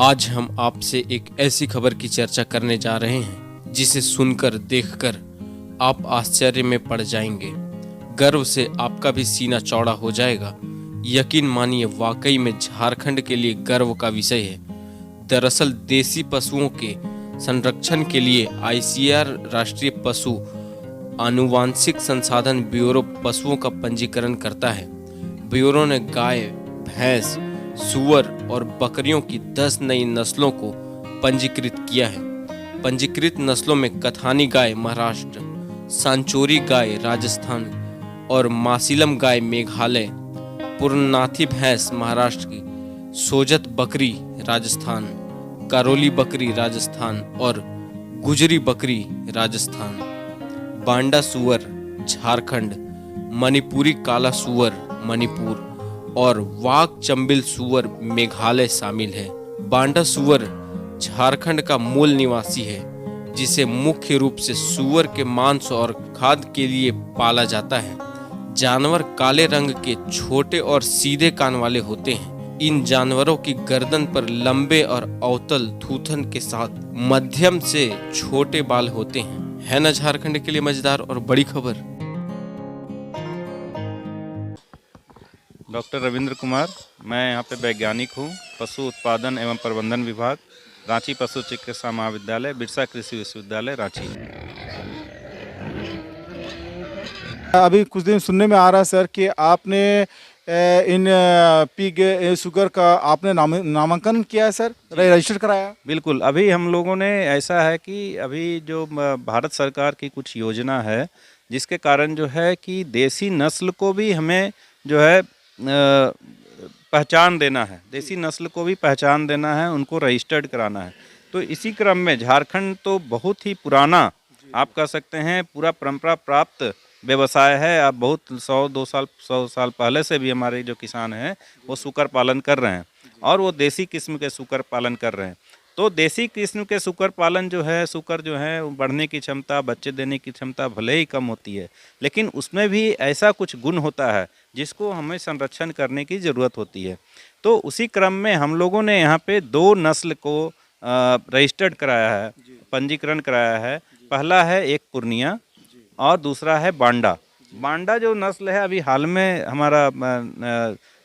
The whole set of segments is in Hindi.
आज हम आपसे एक ऐसी खबर की चर्चा करने जा रहे हैं जिसे सुनकर देखकर आप आश्चर्य में पड़ जाएंगे। गर्व से आपका भी सीना चौड़ा हो जाएगा। यकीन मानिए, वाकई में झारखंड के लिए गर्व का विषय है। दरअसल देसी पशुओं के संरक्षण के लिए ICAR राष्ट्रीय पशु आनुवांशिक संसाधन ब्यूरो पशुओं का पंजीकरण करता है। ब्यूरो ने गाय, भैंस, सूअर और बकरियों की 10 नई नस्लों को पंजीकृत किया है। पंजीकृत नस्लों में कथानी गाय महाराष्ट्र, सांचोरी गाय राजस्थान और मासिलम गाय मेघालय, पुरनाथी भैंस महाराष्ट्र की, सोजत बकरी राजस्थान, कारोली बकरी राजस्थान और गुजरी बकरी राजस्थान, बांडा सुअर झारखंड, मणिपुरी काला सुअर मणिपुर और वाघ चंबिल सुअर मेघालय शामिल है। बांडा सुअर झारखंड का मूल निवासी है, जिसे मुख्य रूप से सुअर के मांस और खाद के लिए पाला जाता है। जानवर काले रंग के छोटे और सीधे कान वाले होते हैं। इन जानवरों की गर्दन पर लंबे और अवतल थूथन के साथ मध्यम से छोटे बाल होते हैं। है ना झारखंड के लिए मजेदार और बड़ी खबर। डॉक्टर रविंद्र कुमार, मैं यहाँ पे वैज्ञानिक हूँ, पशु उत्पादन एवं प्रबंधन विभाग, रांची पशु चिकित्सा महाविद्यालय, बिरसा कृषि विश्वविद्यालय रांची। अभी कुछ दिन सुनने में आ रहा है सर कि आपने इन पिग शुगर का आपने नामांकन किया है सर, रजिस्टर कराया। बिल्कुल, अभी हम लोगों ने ऐसा है कि अभी जो भारत सरकार की कुछ योजना है, जिसके कारण जो है कि देसी नस्ल को भी हमें जो है पहचान देना है, देसी नस्ल को भी पहचान देना है, उनको रजिस्टर्ड कराना है। तो इसी क्रम में झारखंड तो बहुत ही पुराना, आप कह सकते हैं पूरा परंपरा प्राप्त व्यवसाय है। अब बहुत 100 साल पहले से भी हमारे जो किसान हैं वो सूकर पालन कर रहे हैं और वो देसी किस्म के सूकर पालन कर रहे हैं। तो देसी किस्म के सूकर पालन जो है, सूकर जो है बढ़ने की क्षमता, बच्चे देने की क्षमता भले ही कम होती है, लेकिन उसमें भी ऐसा कुछ गुण होता है जिसको हमें संरक्षण करने की ज़रूरत होती है। तो उसी क्रम में हम लोगों ने यहाँ पे 2 नस्ल को रजिस्टर्ड कराया है, पंजीकरण कराया है। पहला है एक पूर्णिया और दूसरा है बांडा। बांडा जो नस्ल है अभी हाल में हमारा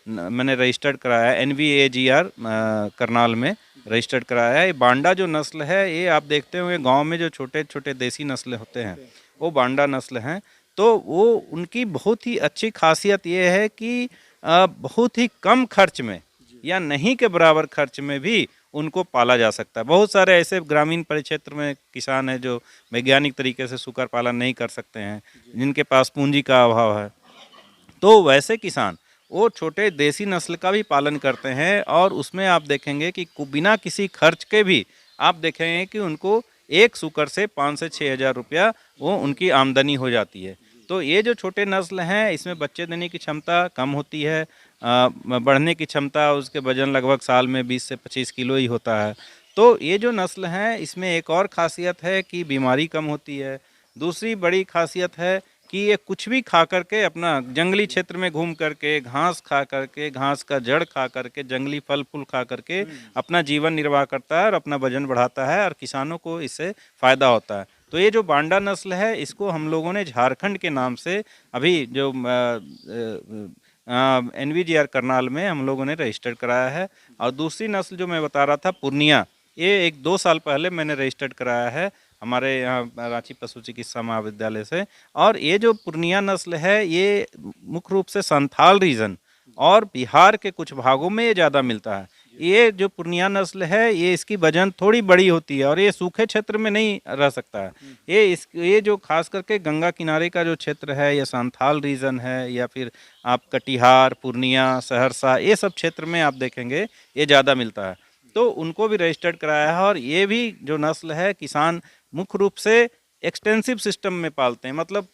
मैंने रजिस्टर्ड कराया है, NVAGR करनाल में रजिस्टर्ड कराया है। बांडा जो नस्ल है, ये आप देखते होंगे गांव में जो छोटे छोटे देसी नस्ल होते हैं वो बांडा नस्ल हैं। तो वो उनकी बहुत ही अच्छी खासियत ये है कि बहुत ही कम खर्च में या नहीं के बराबर खर्च में भी उनको पाला जा सकता है। बहुत सारे ऐसे ग्रामीण परिक्षेत्र में किसान हैं जो वैज्ञानिक तरीके से सूकर पालन नहीं कर सकते हैं, जिनके पास पूंजी का अभाव है। तो वैसे किसान वो छोटे देसी नस्ल का भी पालन करते हैं और उसमें आप देखेंगे कि बिना किसी खर्च के भी आप देखेंगे कि उनको एक सूकर से 5 से 6 हज़ार रुपया वो उनकी आमदनी हो जाती है। तो ये जो छोटे नस्ल हैं, इसमें बच्चे देने की क्षमता कम होती है, बढ़ने की क्षमता, उसके वजन लगभग साल में 20 से 25 किलो ही होता है। तो ये जो नस्ल हैं, इसमें एक और ख़ासियत है कि बीमारी कम होती है। दूसरी बड़ी खासियत है कि ये कुछ भी खा करके, अपना जंगली क्षेत्र में घूम करके, घास खा करके, घास का जड़ खा करके, जंगली फल फूल खा करके अपना जीवन निर्वाह करता है और अपना वजन बढ़ाता है और किसानों को इससे फ़ायदा होता है। तो ये जो बांडा नस्ल है, इसको हम लोगों ने झारखंड के नाम से अभी जो NVGR करनाल में हम लोगों ने रजिस्टर्ड कराया है। और दूसरी नस्ल जो मैं बता रहा था पूर्णिया, ये 1-2 साल पहले मैंने रजिस्टर्ड कराया है हमारे यहाँ रांची पशु चिकित्सा महाविद्यालय से। और ये जो पूर्णिया नस्ल है, ये मुख्य रूप से संथाल रीजन और बिहार के कुछ भागों में ये ज़्यादा मिलता है। ये जो पूर्णिया नस्ल है, ये इसकी वजन थोड़ी बड़ी होती है और ये सूखे क्षेत्र में नहीं रह सकता है। ये जो खास करके गंगा किनारे का जो क्षेत्र है, या संथाल रीजन है, या फिर आप कटिहार, पूर्णिया, सहरसा, ये सब क्षेत्र में आप देखेंगे ये ज़्यादा मिलता है। तो उनको भी रजिस्टर्ड कराया है। और ये भी जो नस्ल है, किसान मुख्य रूप से एक्सटेंसिव सिस्टम में पालते हैं, मतलब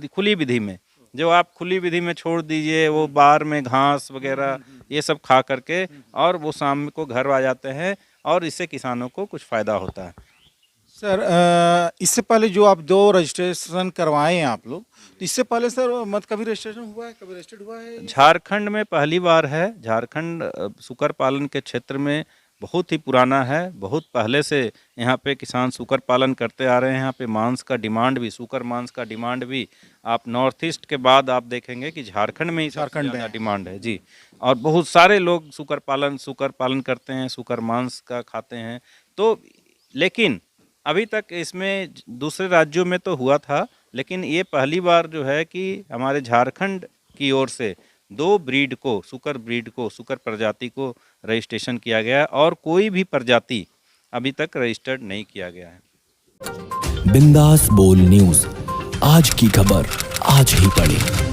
खुली विधि में। जो आप खुली विधि में छोड़ दीजिए, वो बाहर में घास वगैरह ये सब खा करके और वो शाम को घर आ जाते हैं और इससे किसानों को कुछ फ़ायदा होता है। सर इससे पहले जो आप 2 रजिस्ट्रेशन करवाए हैं आप लोग, तो इससे पहले सर कभी रजिस्ट्रेशन हुआ है, कभी रजिस्टर्ड हुआ है? झारखंड में पहली बार है। झारखंड सूकर पालन के क्षेत्र में बहुत ही पुराना है। बहुत पहले से यहाँ पे किसान सूकर पालन करते आ रहे हैं। यहाँ पे मांस का डिमांड भी, सूकर मांस का डिमांड भी आप नॉर्थ ईस्ट के बाद आप देखेंगे कि झारखंड में ही सबसे ज़्यादा डिमांड है जी। और बहुत सारे लोग सूकर पालन करते हैं, सूकर मांस का खाते हैं। तो लेकिन अभी तक इसमें दूसरे राज्यों में तो हुआ था, लेकिन ये पहली बार जो है कि हमारे झारखंड की ओर से 2 ब्रीड को, सूकर प्रजाति को रजिस्ट्रेशन किया गया है और कोई भी प्रजाति अभी तक रजिस्टर्ड नहीं किया गया है। बिंदास बोल न्यूज, आज की खबर आज ही पढ़ें।